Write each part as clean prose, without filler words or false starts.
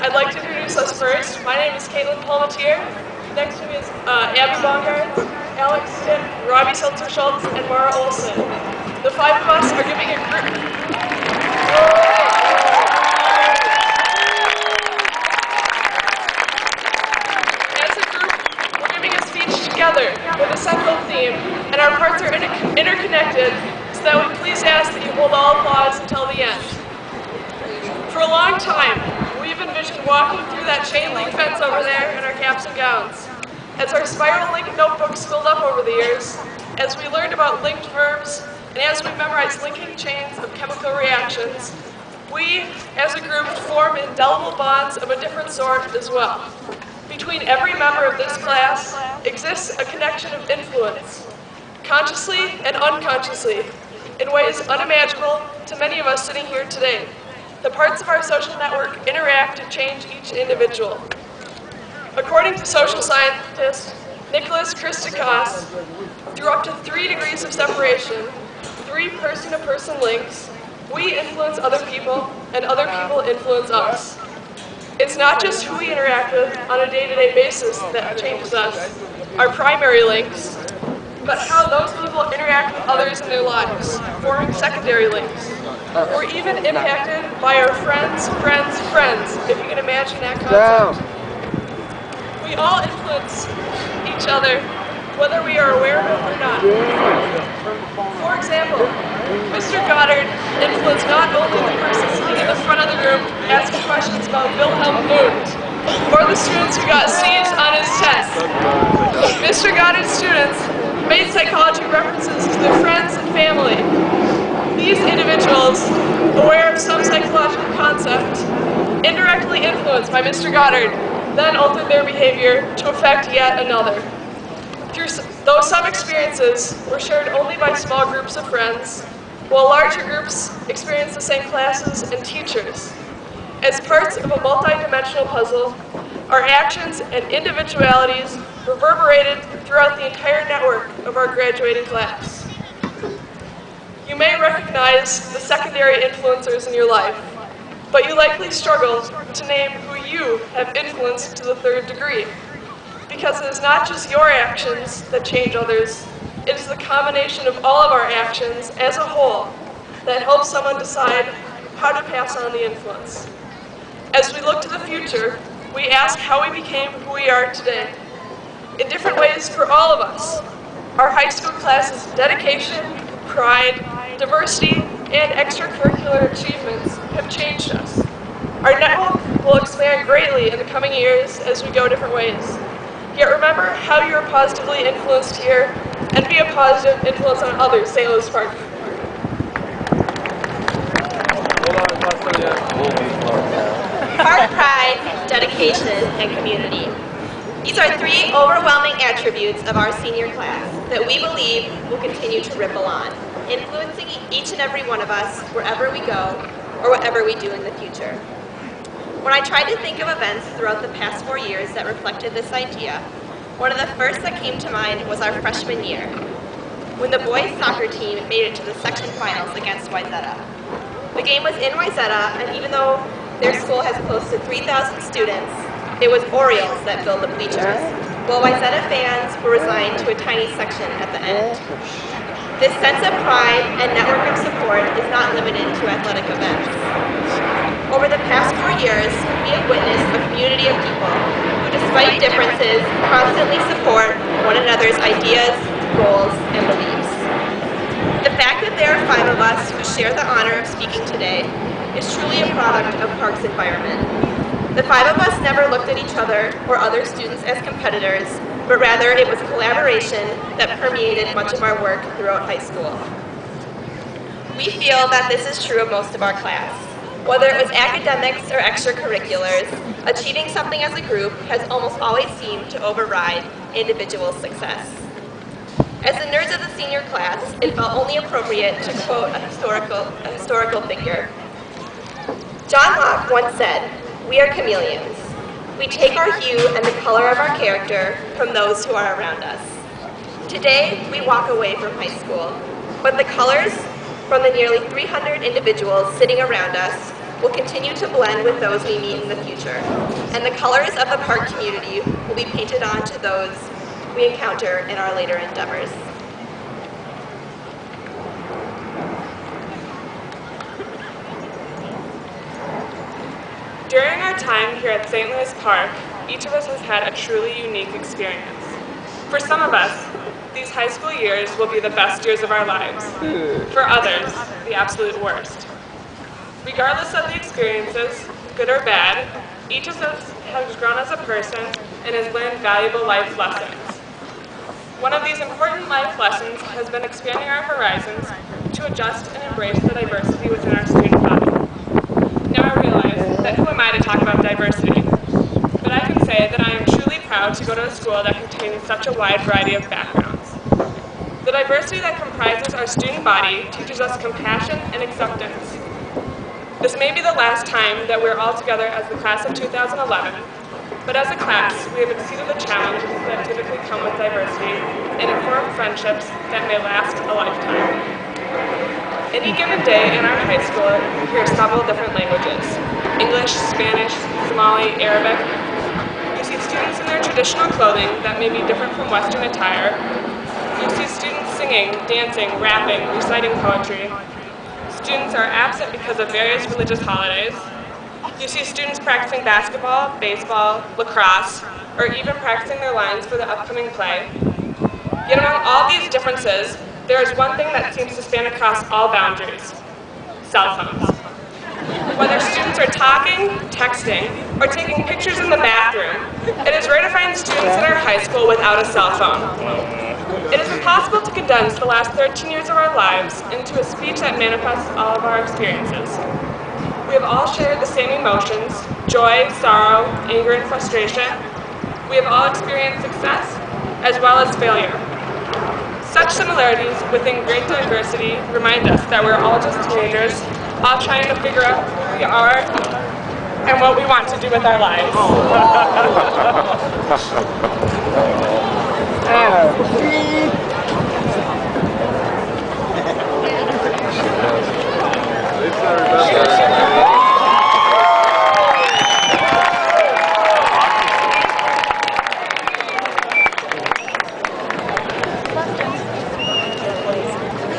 I'd like to introduce us first. My name is Caitlin Palmatier. Next to me is Abby Bongard, Alex Stitt, Robbie Seltzer-Schultz, and Mara Olson. The five of us are giving a group. As a group, we're giving a speech together with a central theme, and our parts are interconnected, so that we please ask that you hold all applause until the end. For a long time, we've envisioned walking through that chain link fence over there in our caps and gowns. As our spiral link notebooks filled up over the years, as we learned about linked verbs, and as we memorized linking chains of chemical reactions, we, as a group, form indelible bonds of a different sort as well. Between every member of this class exists a connection of influence, consciously and unconsciously, in ways unimaginable to many of us sitting here today. The parts of our social network interact to change each individual. According to social scientist Nicholas Christakis, through up to 3 degrees of separation, 3 person-to-person links, we influence other people and other people influence us. It's not just who we interact with on a day-to-day basis that changes us, our primary links, but how those people interact with others in their lives, forming secondary links. We're even impacted by our friends, if you can imagine that concept. We all influence each other, whether we are aware of it or not. For example, Mr. Goddard influenced not only the person sitting in the front of the group asking questions about Wilhelm Wundt, or the students who got C's on his test. Mr. Goddard's students made psychology references to their friends and family. These individuals, aware of some psychological concept, indirectly influenced by Mr. Goddard, then altered their behavior to affect yet another. Though some experiences were shared only by small groups of friends, while larger groups experienced the same classes and teachers. As parts of a multi-dimensional puzzle, our actions and individualities reverberated throughout the entire network of our graduating class. You may recognize the secondary influencers in your life, but you likely struggle to name who you have influenced to the 3rd degree. Because it is not just your actions that change others, it is the combination of all of our actions as a whole that helps someone decide how to pass on the influence. As we look to the future, we ask how we became who we are today. In different ways for all of us, our high school class's dedication, pride, diversity, and extracurricular achievements have changed us. Our network will expand greatly in the coming years as we go different ways. Yet remember how you are positively influenced here, and be a positive influence on others. St. Louis Park. Park pride, dedication, and community. These are 3 overwhelming attributes of our senior class that we believe will continue to ripple on, influencing each and every one of us wherever we go or whatever we do in the future. When I tried to think of events throughout the past 4 years that reflected this idea, one of the first that came to mind was our freshman year, when the boys soccer team made it to the section finals against Wayzata. The game was in Wayzata, and even though their school has close to 3,000 students, it was Orioles that filled the bleachers, while Wayzata fans were resigned to a tiny section at the end. This sense of pride and network of support is not limited to athletic events. Over the past 4 years, we have witnessed a community of people who, despite differences, constantly support one another's ideas, goals, and beliefs. The fact that there are 5 of us who share the honor of speaking today is truly a product of Park's environment. The 5 of us never looked at each other or other students as competitors, but rather it was collaboration that permeated much of our work throughout high school. We feel that this is true of most of our class. Whether it was academics or extracurriculars, achieving something as a group has almost always seemed to override individual success. As the nerds of the senior class, it felt only appropriate to quote a historical figure. John Locke once said, "We are chameleons. We take our hue and the color of our character from those who are around us." Today, we walk away from high school, but the colors from the nearly 300 individuals sitting around us will continue to blend with those we meet in the future, and the colors of the park community will be painted onto those we encounter in our later endeavors. During our time here at St. Louis Park, each of us has had a truly unique experience. For some of us, these high school years will be the best years of our lives. For others, the absolute worst. Regardless of the experiences, good or bad, each of us has grown as a person and has learned valuable life lessons. One of these important life lessons has been expanding our horizons to adjust and embrace the diversity within our student body. Now I realize that who am I to talk about diversity? But I can say that I am truly proud to go to a school that contains such a wide variety of backgrounds. The diversity that comprises our student body teaches us compassion and acceptance. This may be the last time that we're all together as the class of 2011, but as a class, we have exceeded the challenges that typically come with diversity and have formed friendships that may last a lifetime. Any given day in our high school, we hear several different languages: English, Spanish, Somali, Arabic. You see students in their traditional clothing that may be different from Western attire. You see students singing, dancing, rapping, reciting poetry. Students are absent because of various religious holidays. You see students practicing basketball, baseball, lacrosse, or even practicing their lines for the upcoming play. Yet among all these differences, there is one thing that seems to span across all boundaries: cell phones. Whether students are talking, texting, or taking pictures in the bathroom, it is rare to find students in our high school without a cell phone. It is impossible to condense the last 13 years of our lives into a speech that manifests all of our experiences. We have all shared the same emotions: joy, sorrow, anger, and frustration. We have all experienced success as well as failure. Such similarities within great diversity remind us that we're all just teenagers, all trying to figure out who we are and what we want to do with our lives.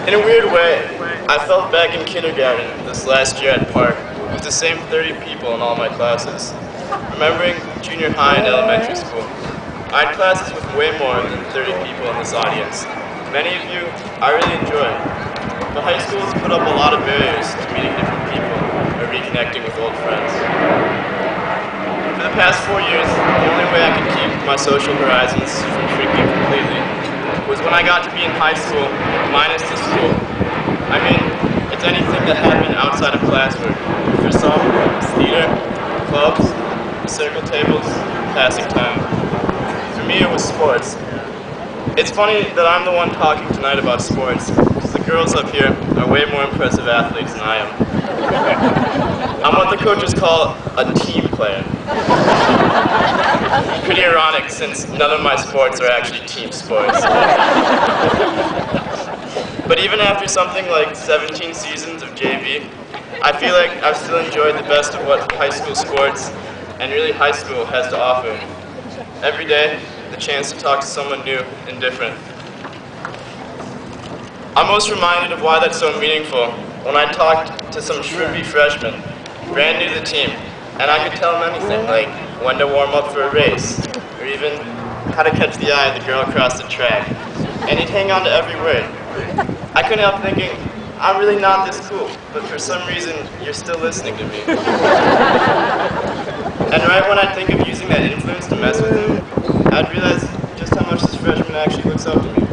In a weird way, I felt back in kindergarten this last year at Park with the same 30 people in all my classes. Remembering junior high and elementary school, I had classes with way more than 30 people in this audience. Many of you I really enjoy, but high school has put up a lot of barriers to meeting different people or reconnecting with old friends. For the past 4 years, the only way I could keep my social horizons from shrinking completely was when I got to be in high school, minus the school. I mean, it's anything that happened outside of classwork. For some, it's theater, clubs, circle tables, passing time. For me, it was sports. It's funny that I'm the one talking tonight about sports, because the girls up here are way more impressive athletes than I am. I'm what the coaches call a team player. Pretty ironic, since none of my sports are actually team sports. But even after something like 17 seasons of JV, I feel like I've still enjoyed the best of what high school sports and really high school has to offer. Every day, the chance to talk to someone new and different. I'm most reminded of why that's so meaningful when I talked to some shrimpy freshmen, brand new to the team, and I could tell them anything, like when to warm up for a race, or even how to catch the eye of the girl across the track. And he'd hang on to every word. I couldn't help thinking, I'm really not this cool, but for some reason, you're still listening to me. And right when I think of using that influence to mess with him, I'd realize just how much this freshman actually looks up to me.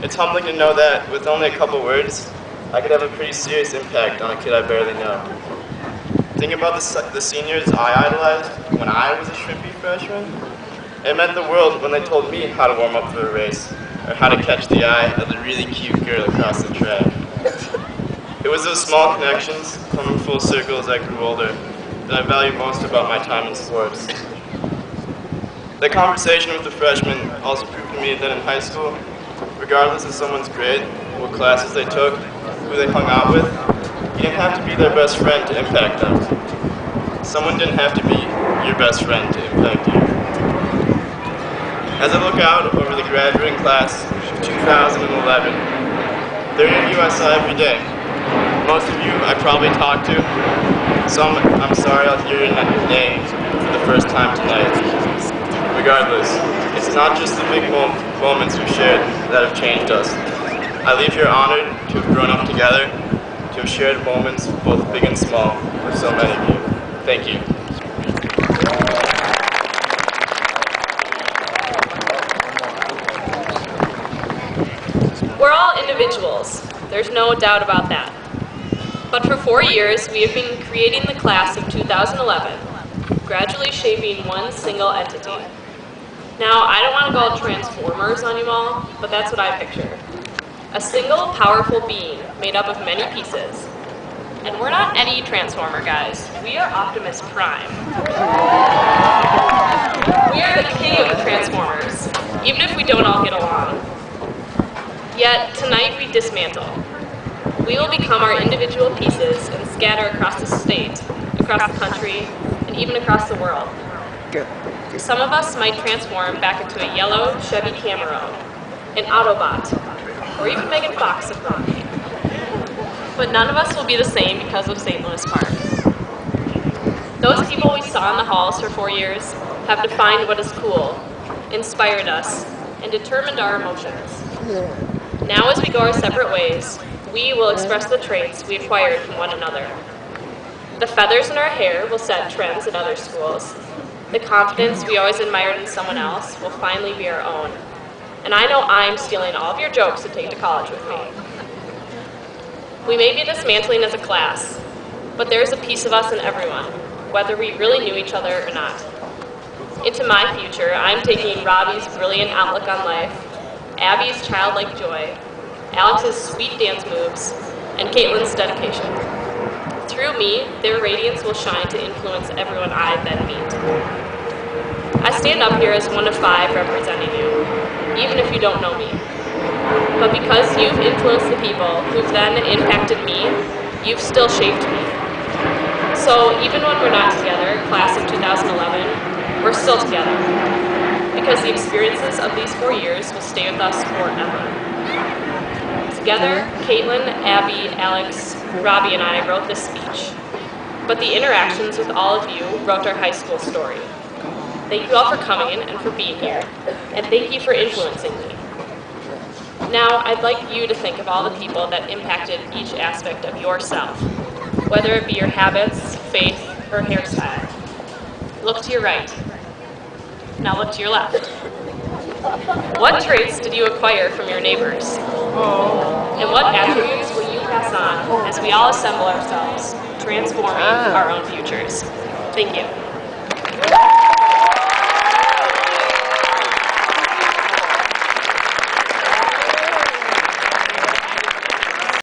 It's humbling to know that with only a couple words, I could have a pretty serious impact on a kid I barely know. Think about the seniors I idolized when I was a shrimpy freshman. It meant the world when they told me how to warm up for a race, or how to catch the eye of the really cute girl across the track. It was those small connections, coming full circle as I grew older, that I value most about my time in sports. The conversation with the freshmen also proved to me that in high school, regardless of someone's grade, what classes they took, who they hung out with, You didn't have to be their best friend to impact them. Someone didn't have to be your best friend to impact you. As I look out over the graduating class of 2011, 30 of you I saw every day. Most of you I probably talked to. Some I'm sorry I'll hear your name for the first time tonight. Regardless, it's not just the big moments we shared that have changed us. I leave here honored to have grown up together, to have shared moments, both big and small, with so many of you. Thank you. We're all individuals. There's no doubt about that. But for 4 years, we have been creating the class of 2011, gradually shaping one single entity. Now, I don't want to go all Transformers on you all, but that's what I picture. A single, powerful being made up of many pieces. And we're not any Transformer, guys. We are Optimus Prime. We are the king of the Transformers, even if we don't all get along. Yet, tonight we dismantle. We will become our individual pieces and scatter across the state, across the country, and even across the world. Some of us might transform back into a yellow Chevy Camaro, an Autobot, or even Megan Fox if we're lucky. But none of us will be the same because of St. Louis Park. Those people we saw in the halls for 4 years have defined what is cool, inspired us, and determined our emotions. Now as we go our separate ways, we will express the traits we acquired from one another. The feathers in our hair will set trends at other schools. The confidence we always admired in someone else will finally be our own. And I know I'm stealing all of your jokes to take to college with me. We may be dismantling as a class, but there is a piece of us in everyone, whether we really knew each other or not. Into my future, I'm taking Robbie's brilliant outlook on life, Abby's childlike joy, Alex's sweet dance moves, and Caitlin's dedication. Through me, their radiance will shine to influence everyone I then meet. I stand up here as one of 5 representing you, even if you don't know me. But because you've influenced the people who've then impacted me, you've still shaped me. So even when we're not together, class of 2011, we're still together. Because the experiences of these 4 years will stay with us forever. Together, Caitlin, Abby, Alex, Robbie, and I wrote this speech. But the interactions with all of you wrote our high school story. Thank you all for coming and for being here. And thank you for influencing me. Now, I'd like you to think of all the people that impacted each aspect of yourself, whether it be your habits, faith, or hairstyle. Look to your right. Now look to your left. What traits did you acquire from your neighbors? And what attributes will you pass on as we all assemble ourselves, transforming our own futures? Thank you.